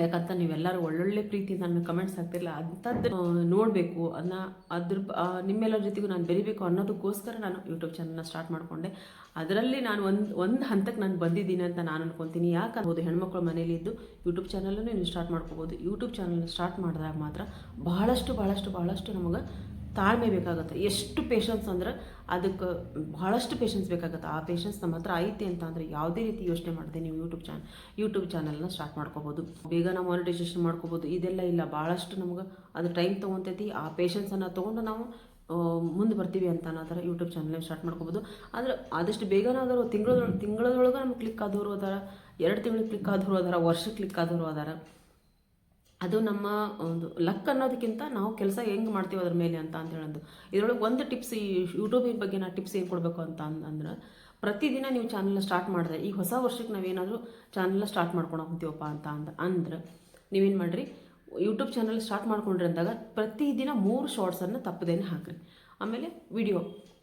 ಯಾಕಂತ ನೀವೆಲ್ಲರೂ ಒಳ್ಳೊಳ್ಳೆ ಪ್ರೀತಿ ನನ್ನ ಕಮೆಂಟ್ಸ್ ಆಗ್ತಿರಲ್ಲ, ಅಂಥದ್ದು ನೋಡಬೇಕು ನಿಮ್ಮೆಲ್ಲರ ಜೊತೆಗೂ ನಾನು ಬೆರಿಬೇಕು ಅನ್ನೋದಕ್ಕೋಸ್ಕರ ನಾನು ಯೂಟ್ಯೂಬ್ ಚಾನಲ್ನ ಸ್ಟಾರ್ಟ್ ಮಾಡಿಕೊಂಡೆ. ಅದರಲ್ಲಿ ನಾನು ಒಂದು ಹಂತಕ್ಕೆ ನಾನು ಬಂದಿದ್ದೀನಿ ಅಂತ ನಾನು ಅನ್ಕೊತೀನಿ. ಯಾಕಂಬೋದು ಹೆಣ್ಮಕ್ಳು ಮನೇಲಿದ್ದು ಯೂಟ್ಯೂಬ್ ಚಾನಲನ್ನು ನೀವು ಸ್ಟಾರ್ಟ್ ಮಾಡ್ಕೋಬೋದು. ಯೂಟ್ಯೂಬ್ ಚಾನಲ್ನ ಸ್ಟಾರ್ಟ್ ಮಾಡಿದಾಗ ಮಾತ್ರ ಬಹಳಷ್ಟು ನಮಗೆ ತಾಳ್ಮೆ ಬೇಕಾಗುತ್ತೆ. ಎಷ್ಟು ಪೇಷನ್ಸ್ ಅಂದ್ರೆ ಅದಕ್ಕೆ ಬಹಳಷ್ಟು ಪೇಷನ್ಸ್ ಬೇಕಾಗುತ್ತೆ. ಆ ಪೇಷನ್ಸ್ ನಮ್ಮ ಹತ್ರ ಐತೆ ಅಂತ ಅಂದರೆ ಯಾವುದೇ ರೀತಿ ಯೋಚನೆ ಮಾಡಿದೆ ನೀವು ಯೂಟ್ಯೂಬ್ ಚಾನಲ್ನ ಸ್ಟಾರ್ಟ್ ಮಾಡ್ಕೋಬೋದು. ಬೇಗ ನಾವು ಮಾನಿಟೈಸೇಷನ್ ಮಾಡ್ಕೋಬೋದು. ಇದೆಲ್ಲ ಇಲ್ಲ, ಭಾಳಷ್ಟು ನಮ್ಗೆ ಅದು ಟೈಮ್ ತೊಗೊತೈತಿ. ಆ ಪೇಷನ್ಸನ್ನು ತೊಗೊಂಡು ನಾವು ಮುಂದೆ ಬರ್ತೀವಿ ಅಂತ ಅನ್ನೋದಾರ ಯೂಟ್ಯೂಬ್ ಚಾನಲ್ ಸ್ಟಾರ್ಟ್ ಮಾಡ್ಕೋಬೋದು. ಆದರೆ ಆದಷ್ಟು ಬೇಗನಾದರೂ ತಿಂಗಳದೊಳಗೆ ನಮ್ಗೆ ಕ್ಲಿಕ್ ಆದವರು ಅದಾರ, 2 ತಿಂಗಳಿಗೆ ಕ್ಲಿಕ್ ಆದವರು ಅದಾರ, ವರ್ಷಕ್ಕೆ ಕ್ಲಿಕ್ ಆದವರು ಅದಾರ. ಅದು ನಮ್ಮ ಒಂದು ಲಕ್ ಅನ್ನೋದಕ್ಕಿಂತ ನಾವು ಕೆಲಸ ಹೆಂಗೆ ಮಾಡ್ತೀವಿ ಅದ್ರ ಮೇಲೆ ಅಂತ ಹೇಳೋದು. ಇದರೊಳಗೆ ಒಂದು ಟಿಪ್ಸ್, ಈ ಯೂಟ್ಯೂಬಿನ ಬಗ್ಗೆ ನಾನು ಟಿಪ್ಸ್ ಏನು ಕೊಡಬೇಕು ಅಂತ ಅಂದ್ರೆ, ಪ್ರತಿದಿನ ನೀವು ಚಾನಲ್ನ ಸ್ಟಾರ್ಟ್ ಮಾಡಿದ್ರೆ, ಈಗ ಹೊಸ ವರ್ಷಕ್ಕೆ ನಾವೇನಾದರೂ ಚಾನಲ್ನ ಸ್ಟಾರ್ಟ್ ಮಾಡ್ಕೊಂಡು ಹೋಗ್ತೀವಪ್ಪ ಅಂದ್ರೆ ನೀವೇನು ಮಾಡಿರಿ, ಯೂಟ್ಯೂಬ್ ಚಾನಲ್ ಸ್ಟಾರ್ಟ್ ಮಾಡ್ಕೊಂಡ್ರಿ ಅಂದಾಗ ಪ್ರತಿದಿನ 3 ಶಾರ್ಟ್ಸನ್ನು ತಪ್ಪದೇನೆ ಹಾಕಿರಿ. ಆಮೇಲೆ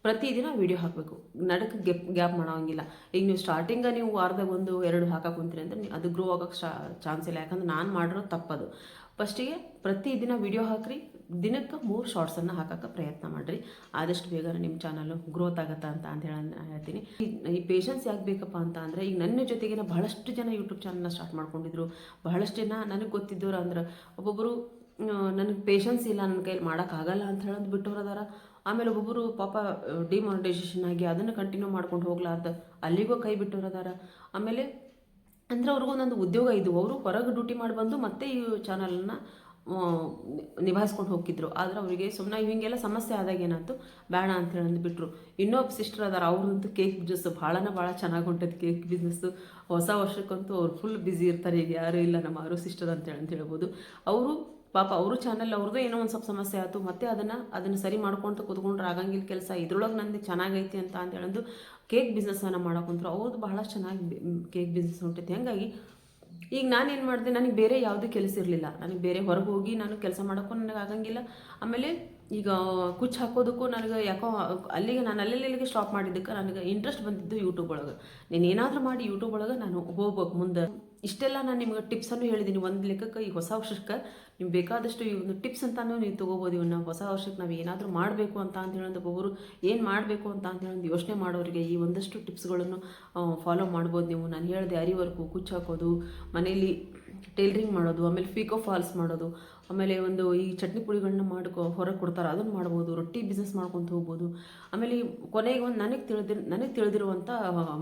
ಪ್ರತಿದಿನ ವಿಡಿಯೋ ಹಾಕಬೇಕು. ನಡಕ್ಕೆ ಗ್ಯಾಪ್ ಮಾಡೋಂಗಿಲ್ಲ. ಈಗ ನೀವು ಸ್ಟಾರ್ಟಿಂಗ ನೀವು ವಾರದಾಗ 1-2 ಹಾಕಕ್ಕೆ ಕುಂತೀರಿ ಅಂದರೆ ಅದು ಗ್ರೋ ಆಗೋಕ್ಕೆ ಚಾನ್ಸ್ ಇಲ್ಲ. ಯಾಕಂದ್ರೆ ನಾನು ಮಾಡಿರೋ ತಪ್ಪದು. ಫಸ್ಟಿಗೆ ಪ್ರತಿದಿನ ವಿಡಿಯೋ ಹಾಕಿರಿ, ದಿನಕ್ಕೆ 3 ಶಾರ್ಟ್ಸನ್ನು ಹಾಕೋಕ್ಕೆ ಪ್ರಯತ್ನ ಮಾಡಿರಿ. ಆದಷ್ಟು ಬೇಗ ನಿಮ್ಮ ಚಾನಲ್ಲು ಗ್ರೋತ್ ಆಗುತ್ತೆ ಅಂತ ಹೇಳ್ತೀನಿ. ಈ ಪೇಷನ್ಸ್ ಯಾಕೆ ಬೇಕಪ್ಪ ಅಂತ ಅಂದರೆ, ಈಗ ನನ್ನ ಜೊತೆಗಿನ ಬಹಳಷ್ಟು ಜನ ಯೂಟ್ಯೂಬ್ ಚಾನಲ್ನ ಸ್ಟಾರ್ಟ್ ಮಾಡ್ಕೊಂಡಿದ್ರು. ಬಹಳಷ್ಟು ಜನ ನನಗೆ ಗೊತ್ತಿದ್ದವ್ರು ಅಂದ್ರೆ, ಒಬ್ಬೊಬ್ಬರು ನನಗೆ ಪೇಷನ್ಸ್ ಇಲ್ಲ, ನನ್ನ ಕೈಯಲ್ಲಿ ಮಾಡೋಕ್ಕಾಗಲ್ಲ ಅಂತ ಹೇಳೋದು ಬಿಟ್ಟವ್ರು ಅದಾರ. ಆಮೇಲೆ ಒಬ್ಬೊಬ್ಬರು ಪಾಪ ಡಿಮಾನಿಟೈಸೇಷನ್ ಆಗಿ ಅದನ್ನು ಕಂಟಿನ್ಯೂ ಮಾಡ್ಕೊಂಡು ಹೋಗ್ಲಾರ್ದು ಅಲ್ಲಿಗೂ ಕೈ ಬಿಟ್ಟವ್ರು ಅದಾರ. ಆಮೇಲೆ ಅಂದರೆ ಅವ್ರಿಗೂ ಒಂದೊಂದು ಉದ್ಯೋಗ ಇದ್ದು ಅವರು ಹೊರಗೆ ಡ್ಯೂಟಿ ಮಾಡಿ ಬಂದು ಮತ್ತೆ ಈ ಚಾನಲನ್ನು ನಿಭಾಯಿಸ್ಕೊಂಡು ಹೋಗಿದ್ರು. ಆದರೆ ಅವರಿಗೆ ಸುಮ್ಮನೆ ಹಿಂಗೆಲ್ಲ ಸಮಸ್ಯೆ ಆದಾಗ ಏನಾಯ್ತು, ಬೇಡ ಅಂತ ಹೇಳಿ ಬಿಟ್ಟರು. ಇನ್ನೊಬ್ಬ ಸಿಸ್ಟರ್ ಅದಾರ, ಅವ್ರಂತೂ ಕೇಕ್ ಬಿಸ್ನೆಸ್ ಭಾಳ ಚೆನ್ನಾಗಿ ಹೊಂಟೈತೆ. ಕೇಕ್ ಬಿಸ್ನೆಸ್ಸು ಹೊಸ ವರ್ಷಕ್ಕಂತೂ ಅವ್ರು ಫುಲ್ ಬ್ಯುಸಿ ಇರ್ತಾರೆ. ಈಗ ಯಾರೂ ಇಲ್ಲ ನಮ್ಮ ಆರು ಸಿಸ್ಟರ್ ಅಂತ ಹೇಳ್ಬೋದು. ಅವರು ಪಾಪ ಅವರು ಚಾನಲ್ ಅವ್ರದ್ದು ಏನೋ ಒಂದು ಸ್ವಲ್ಪ ಸಮಸ್ಯೆ ಆಯಿತು, ಮತ್ತೆ ಅದನ್ನು ಸರಿ ಮಾಡ್ಕೊಳ್ತಾ ಕೂತ್ಕೊಂಡ್ರೆ ಆಗಂಗಿಲ್ಲ ಕೆಲಸ. ಇದ್ರೊಳಗೆ ನಂದು ಚೆನ್ನಾಗೈತಿ ಅಂತ ಹೇಳೋದು ಕೇಕ್ ಬಿಸ್ನೆಸ್ಸನ್ನು ಮಾಡೋಕ್ಕಂತರು. ಅವ್ರದ್ದು ಬಹಳ ಚೆನ್ನಾಗಿ ಕೇಕ್ ಬಿಸ್ನೆಸ್ ಹೊಂಟೈತಿ. ಹಾಗಾಗಿ ಈಗ ನಾನೇನು ಮಾಡಿದೆ, ನನಗೆ ಬೇರೆ ಯಾವುದೇ ಕೆಲಸ ಇರಲಿಲ್ಲ. ನನಗೆ ಬೇರೆ ಹೊರಗೆ ಹೋಗಿ ನಾನು ಕೆಲಸ ಮಾಡೋಕ್ಕೂ ನನಗೆ ಆಗಂಗಿಲ್ಲ. ಆಮೇಲೆ ಈಗ ಕುಚ್ಚು ಹಾಕೋದಕ್ಕೂ ನನಗೆ ಯಾಕೋ ನಾನು ಅಲ್ಲೆಲ್ಲಿಗೆ ಸ್ಟಾಪ್ ಮಾಡಿದ್ದಕ್ಕೆ ನನಗೆ ಇಂಟ್ರೆಸ್ಟ್ ಬಂದಿದ್ದು ಯೂಟ್ಯೂಬ್ ಒಳಗೆ. ನೀನು ಏನಾದರೂ ಮಾಡಿ ಯೂಟ್ಯೂಬ್ ಒಳಗೆ ನಾನು ಹೋಗ್ಬೇಕು ಮುಂದೆ. ಇಷ್ಟೆಲ್ಲ ನಾನು ನಿಮ್ಗೆ ಟಿಪ್ಸನ್ನು ಹೇಳಿದ್ದೀನಿ. ಒಂದು ಲೆಕ್ಕಕ್ಕೆ ಈ ಹೊಸ ವರ್ಷಕ್ಕೆ ನಿಮ್ಗೆ ಬೇಕಾದಷ್ಟು ಈ ಒಂದು ಟಿಪ್ಸ್ ಅಂತಾನು ನೀವು ತೊಗೋಬೋದು. ಇವನ್ನ ಹೊಸ ವರ್ಷಕ್ಕೆ ನಾವು ಏನಾದರೂ ಮಾಡಬೇಕು ಅಂತ ಹೇಳೋದು, ಒಬ್ಬರು ಏನು ಮಾಡಬೇಕು ಅಂತ ಹೇಳೋದು ಯೋಚನೆ ಮಾಡೋರಿಗೆ ಈ ಒಂದಷ್ಟು ಟಿಪ್ಸ್ಗಳನ್ನು ಫಾಲೋ ಮಾಡ್ಬೋದು ನೀವು. ನಾನು ಹೇಳಿದೆ, ಅರಿ ವರ್ಕು, ಕುಚ್ಚು ಹಾಕೋದು, ಮನೇಲಿ ಟೈಲರಿಂಗ್ ಮಾಡೋದು, ಆಮೇಲೆ ಫಿಕೋ ಫಾಲ್ಸ್ ಮಾಡೋದು, ಆಮೇಲೆ ಒಂದು ಈ ಚಟ್ನಿ ಪುಡಿಗಳನ್ನ ಹೊರಗೆ ಕೊಡ್ತಾರೆ, ಅದನ್ನು ಮಾಡ್ಬೋದು. ರೊಟ್ಟಿ ಬಿಸ್ನೆಸ್ ಮಾಡ್ಕೊತ ಹೋಗ್ಬೋದು. ಆಮೇಲೆ ಕೊನೆಗೆ ಒಂದು ನನಗೆ ತಿಳಿದಿರುವಂಥ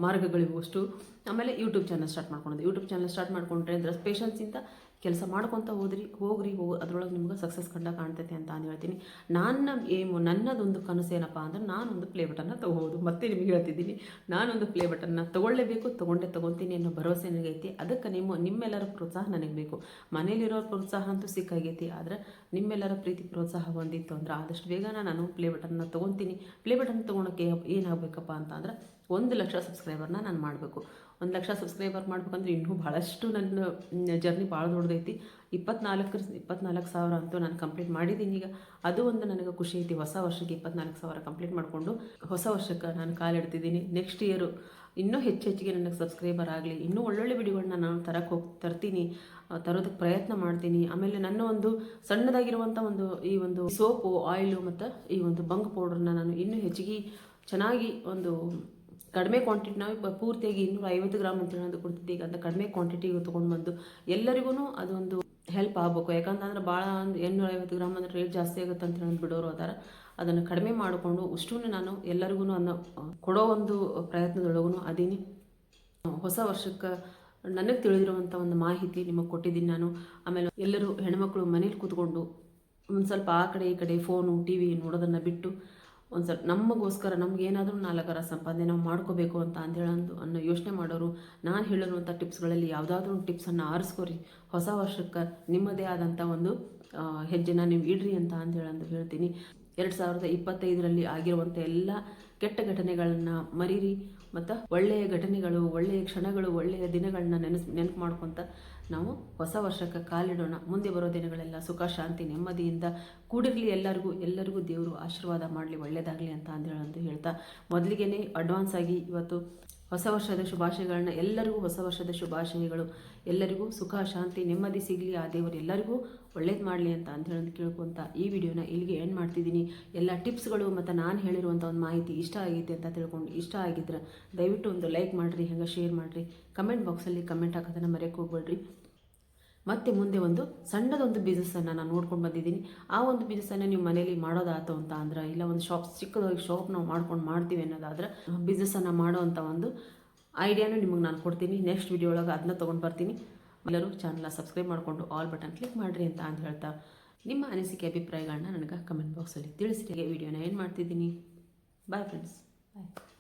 ಮಾರ್ಗಗಳಿವು ಅಷ್ಟು. ಆಮೇಲೆ ಯೂಟ್ಯೂಬ್ ಚಾನಲ್ ಸ್ಟಾರ್ಟ್ ಮಾಡ್ಕೊಳೋದು. ಯೂಟ್ಯೂಬ್ ಚಾನಲ್ ಸ್ಟಾರ್ಟ್ ಮಾಡ್ಕೊಂಡ್ರೆ ಅಂದರೆ ಪೇಷನ್ಸಿಂದ ಕೆಲಸ ಮಾಡ್ಕೊತ ಹೋಗ್ರಿ ಅದ್ರೊಳಗೆ ನಿಮ್ಗೆ ಸಕ್ಸಸ್ ಕಾಣ್ತೈತೆ ಅಂತ ಹೇಳ್ತೀನಿ. ನನ್ನದೊಂದು ಕನಸು ಏನಪ್ಪ ಅಂದ್ರೆ, ನಾನೊಂದು ಪ್ಲೇ ಬಟನ್ನ ತೊಗೋಬೋದು. ಮತ್ತೆ ನಿಮಗೆ ಹೇಳ್ತಿದ್ದೀನಿ, ನಾನೊಂದು ಪ್ಲೇ ಬಟನ್ನ ತೊಗೊಳ್ಳೇಬೇಕು, ತೊಗೊಳ್ತೀನಿ ಅನ್ನೋ ಭರವಸೆ ನನಗೈತಿ. ಅದಕ್ಕೆ ನಿಮ್ಮೆಲ್ಲರ ಪ್ರೋತ್ಸಾಹ ನನಗೆ ಬೇಕು. ಮನೇಲಿರೋ ಪ್ರೋತ್ಸಾಹ ಅಂತೂ ಸಿಕ್ಕಾಗೈತಿ, ಆದರೆ ನಿಮ್ಮೆಲ್ಲರ ಪ್ರೀತಿ ಪ್ರೋತ್ಸಾಹ ಬಂದಿತ್ತು ಅಂದ್ರೆ ಆದಷ್ಟು ಬೇಗ ನಾನು ಪ್ಲೇ ಬಟನ್ನ ತೊಗೊತೀನಿ. ಪ್ಲೇ ಬಟನ್ ತೊಗೊಳಕ್ಕೆ ಏನಾಗಬೇಕಪ್ಪ ಅಂತ 1 ಲಕ್ಷ ಸಬ್ಸ್ಕ್ರೈಬರ್ನ ನಾನು ಮಾಡಬೇಕು. 1 ಲಕ್ಷ ಸಬ್ಸ್ಕ್ರೈಬರ್ ಮಾಡ್ಬೇಕಂದ್ರೆ ಇನ್ನೂ ಭಾಳಷ್ಟು ನನ್ನ ಜರ್ನಿ ಭಾಳ ದೊಡ್ಡದೈತಿ. 24,000 ಅಂತೂ ನಾನು ಕಂಪ್ಲೀಟ್ ಮಾಡಿದ್ದೀನಿ. ಈಗ ಅದು ಒಂದು ನನಗೆ ಖುಷಿ ಐತಿ. ಹೊಸ ವರ್ಷಕ್ಕೆ 24,000 ಕಂಪ್ಲೀಟ್ ಮಾಡಿಕೊಂಡು ಹೊಸ ವರ್ಷಕ್ಕೆ ನಾನು ಕಾಲಿಡ್ತಿದ್ದೀನಿ. ನೆಕ್ಸ್ಟ್ ಇಯರು ಇನ್ನೂ ಹೆಚ್ಚಿಗೆ ನನಗೆ ಸಬ್ಸ್ಕ್ರೈಬರ್ ಆಗಲಿ, ಇನ್ನೂ ಒಳ್ಳೊಳ್ಳೆ ವಿಡಿಯೋಗಳನ್ನ ನಾನು ತರ್ತೀನಿ, ತರೋದಕ್ಕೆ ಪ್ರಯತ್ನ ಮಾಡ್ತೀನಿ. ಆಮೇಲೆ ನನ್ನ ಒಂದು ಸಣ್ಣದಾಗಿರುವಂಥ ಈ ಒಂದು ಸೋಪು, ಆಯಿಲು ಮತ್ತು ಈ ಒಂದು ಬಂಗ್ ಪೌಡ್ರನ್ನ ನಾನು ಇನ್ನೂ ಹೆಚ್ಚಿಗೆ ಚೆನ್ನಾಗಿ ಒಂದು ಕಡಿಮೆ ಕ್ವಾಂಟಿಟಿ, ನಾವು ಪೂರ್ತಿಯಾಗಿ 250 ಗ್ರಾಮ್ ಅಂತ ಹೇಳೋದು ಕೊಡ್ತಿದ್ದೆ. ಈಗ ಅಂತ ಕಡಿಮೆ ಕ್ವಾಂಟಿಟಿಗೆ ತೊಗೊಂಡು ಬಂದು ಎಲ್ಲರಿಗೂ ಅದೊಂದು ಹೆಲ್ಪ್ ಆಗಬೇಕು. ಯಾಕಂತಂದ್ರೆ ಭಾಳ 250 ಗ್ರಾಮ್ ಅಂದರೆ ರೇಟ್ ಜಾಸ್ತಿ ಆಗುತ್ತೆ ಅಂತ ಹೇಳೋದು ಬಿಡೋರು ಅದಾರ. ಅದನ್ನು ಕಡಿಮೆ ಮಾಡಿಕೊಂಡು ಅಷ್ಟೂ ನಾನು ಎಲ್ಲರಿಗೂ ಅದನ್ನು ಕೊಡೋ ಒಂದು ಪ್ರಯತ್ನದೊಳಗೂ ಅದೀನಿ. ಹೊಸ ವರ್ಷಕ್ಕೆ ನನಗೆ ತಿಳಿದಿರುವಂಥ ಒಂದು ಮಾಹಿತಿ ನಿಮಗೆ ಕೊಟ್ಟಿದ್ದೀನಿ ನಾನು. ಆಮೇಲೆ ಎಲ್ಲರೂ ಹೆಣ್ಮಕ್ಳು ಮನೇಲಿ ಕೂತ್ಕೊಂಡು ಒಂದು ಸ್ವಲ್ಪ ಆ ಕಡೆ ಈ ಕಡೆ ಫೋನು TV ನೋಡೋದನ್ನು ಬಿಟ್ಟು ಒಂದು ಸ್ವಲ್ಪ ನಮಗೋಸ್ಕರ ನಮಗೇನಾದರೂ 4 ಸಂಪಾದನೆ ನಾವು ಮಾಡ್ಕೋಬೇಕು ಅಂತ ಅನ್ನೋ ಯೋಚನೆ ಮಾಡೋರು, ನಾನು ಹೇಳಿರುವಂಥ ಟಿಪ್ಸ್ಗಳಲ್ಲಿ ಯಾವುದಾದ್ರೂ ಒಂದು ಟಿಪ್ಸನ್ನು ಆರಿಸ್ಕೋರಿ. ಹೊಸ ವರ್ಷಕ್ಕೆ ನಿಮ್ಮದೇ ಆದಂಥ ಒಂದು ಹೆಜ್ಜೆನ ನೀವು ಇಡ್ರಿ ಅಂತ ಹೇಳ್ತೀನಿ. 2025ರಲ್ಲಿ ಆಗಿರುವಂಥ ಎಲ್ಲ ಕೆಟ್ಟ ಘಟನೆಗಳನ್ನು ಮರೀರಿ, ಮತ್ತು ಒಳ್ಳೆಯ ಘಟನೆಗಳು, ಒಳ್ಳೆಯ ಕ್ಷಣಗಳು, ಒಳ್ಳೆಯ ದಿನಗಳನ್ನ ನೆನಪು ಮಾಡ್ಕೊತ ನಾವು ಹೊಸ ವರ್ಷಕ್ಕೆ ಕಾಲಿಡೋಣ. ಮುಂದೆ ಬರೋ ದಿನಗಳೆಲ್ಲ ಸುಖ, ಶಾಂತಿ, ನೆಮ್ಮದಿಯಿಂದ ಕೂಡಿರಲಿ. ಎಲ್ಲರಿಗೂ ದೇವರು ಆಶೀರ್ವಾದ ಮಾಡಲಿ, ಒಳ್ಳೆಯದಾಗಲಿ ಅಂತ ಹೇಳ್ತಾ ಮೊದಲಿಗೆ ಅಡ್ವಾನ್ಸ್ ಆಗಿ ಇವತ್ತು ಹೊಸ ವರ್ಷದ ಶುಭಾಶಯಗಳನ್ನ ಎಲ್ಲರಿಗೂ, ಹೊಸ ವರ್ಷದ ಶುಭಾಶಯಗಳು. ಎಲ್ಲರಿಗೂ ಸುಖ ಶಾಂತಿ ನೆಮ್ಮದಿ ಸಿಗಲಿ, ಆ ದೇವರು ಎಲ್ಲರಿಗೂ ಒಳ್ಳೇದು ಮಾಡಲಿ ಅಂತ ಹೇಳೋದು ಕೇಳ್ಕೊತ ಈ ವಿಡಿಯೋನ ಇಲ್ಲಿಗೆ ಎಂಡ್ ಮಾಡ್ತಿದ್ದೀನಿ. ಎಲ್ಲ ಟಿಪ್ಸ್ಗಳು ಮತ್ತು ನಾನು ಹೇಳಿರುವಂಥ ಒಂದು ಮಾಹಿತಿ ಇಷ್ಟ ಆಗೈತೆ ಅಂತ ತಿಳ್ಕೊಂಡು, ಇಷ್ಟ ಆಗಿದ್ರೆ ದಯವಿಟ್ಟು ಒಂದು ಲೈಕ್ ಮಾಡಿರಿ, ಹಂಗೆ ಶೇರ್ ಮಾಡಿರಿ, ಕಮೆಂಟ್ ಬಾಕ್ಸಲ್ಲಿ ಕಮೆಂಟ್ ಹಾಕೋದನ್ನು ಮರೆಯೋಕ್ಕೆ ಹೋಗ್ಬೇಡ್ರಿ. ಮತ್ತು ಮುಂದೆ ಒಂದು ಸಣ್ಣದೊಂದು ಬಿಸ್ನೆಸ್ಸನ್ನು ನಾನು ನೋಡ್ಕೊಂಡು ಬಂದಿದ್ದೀನಿ. ಆ ಒಂದು ಬಿಸ್ನೆಸ್ಸನ್ನು ನೀವು ಮನೇಲಿ ಮಾಡೋದಾಯ್ತು ಅಂತ ಅಂದ್ರೆ, ಇಲ್ಲ ಒಂದು ಚಿಕ್ಕದಾಗಿ ಶಾಪ್ ನಾವು ಮಾಡ್ತೀವಿ ಅನ್ನೋದಾದ್ರೆ, ಬಿಸ್ನೆಸ್ಸನ್ನು ಮಾಡೋ ಅಂಥ ಒಂದು ಐಡಿಯಾನು ನಿಮಗೆ ನಾನು ಕೊಡ್ತೀನಿ. ನೆಕ್ಸ್ಟ್ ವಿಡಿಯೋ ಒಳಗೆ ಅದನ್ನ ತೊಗೊಂಡು ಬರ್ತೀನಿ. ಎಲ್ಲರೂ ಚಾನಲ್ನ ಸಬ್ಸ್ಕ್ರೈಬ್ ಮಾಡಿಕೊಂಡು ಆಲ್ ಬಟನ್ ಕ್ಲಿಕ್ ಮಾಡಿರಿ ಅಂತ ಹೇಳ್ತಾ, ನಿಮ್ಮ ಅನಿಸಿಕೆ ಅಭಿಪ್ರಾಯಗಳನ್ನ ನನಗೆ ಕಮೆಂಟ್ ಬಾಕ್ಸಲ್ಲಿ ತಿಳಿಸಿರಿ. ವಿಡಿಯೋನ ಏನು ಮಾಡ್ತಿದ್ದೀನಿ. ಬಾಯ್ ಫ್ರೆಂಡ್ಸ್, ಬಾಯ್.